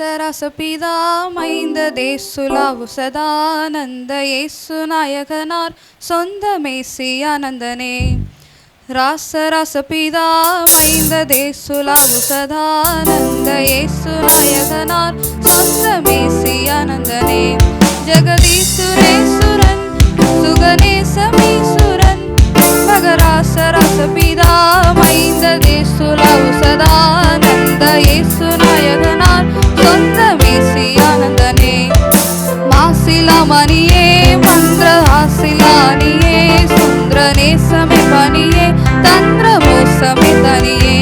ரசபிதா மைந்த தேசுலாவு சதானந்த இயேசு நாயகனார் சொந்த மேசியானந்தனே. ரசபிதா மைந்த தேசுலாவு சதானந்த இயேசு நாயகனார் சொந்த மேசியானந்தனே. ஜெகதீசுரேசுரன் சுகநேசமீசுரன் மகராச ரசபிதா மைந்த தேசுலாவு சதானந்த இயேசு நாயகனார் சொந்த மேசியானந்தனே. மாசிலாமணியே மந்திர ஆசிலானியே சுந்திர நேசமே பணியே தந்திர மோசமே தனியே.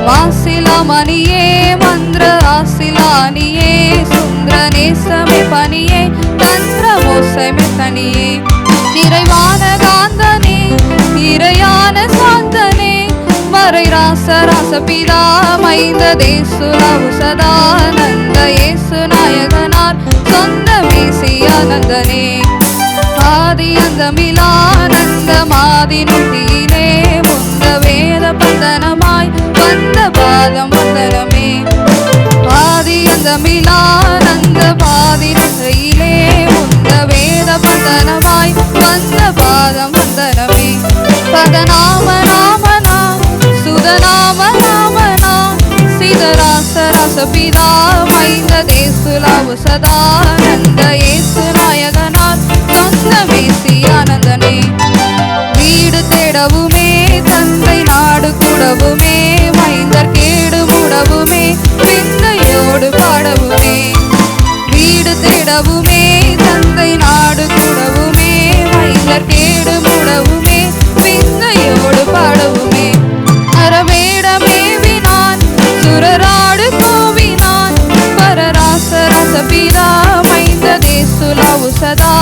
மாசிலாமணியே மந்திர ஆசிலானியே சுந்திர நேசமே பணியே தந்திர மோசமே தனியே. நிறைவான காந்தனே இறையான சாந்தனே மறை ராச ரசபிதா மைந்த தேசுலாவு சதானந்த இயேசு நாயகனார் சொந்த மேசியானந்தனே. ஆதி அந்தமிலானந்த மாதி நுட்டியிலே முந்த வேத பந்தனமாய் வந்த பாதம் வந்தனமே. ஆதி அந்தமிலானந்த பாதி நுட்டியிலே முந்த வேத பந்தனமாய் வந்த பாதம் வந்தனமே. பதநாம நாமனா சுதநாம நாமனா சிதராச ரசபிதா மைந்த தேசுலாவு சதானந்த இயேசு நாயகனார் சொந்த மேசியானந்தனே. வீடு தேடவுமே தந்தை நாடு கூடவுமே மைந்தர் கேடு மூடவுமே விந்தையோடு பாடவுமே. வீடு தேடவுமே தந்தை நாடு கூடவுமே மைந்தர் கேடு மூடவுமே விந்தையோடு பாடவுமே. அறவேடமேவினான் சுரராடு கோவினான் பரராச ரசபிதா மைந்த தேசுலாவு சதா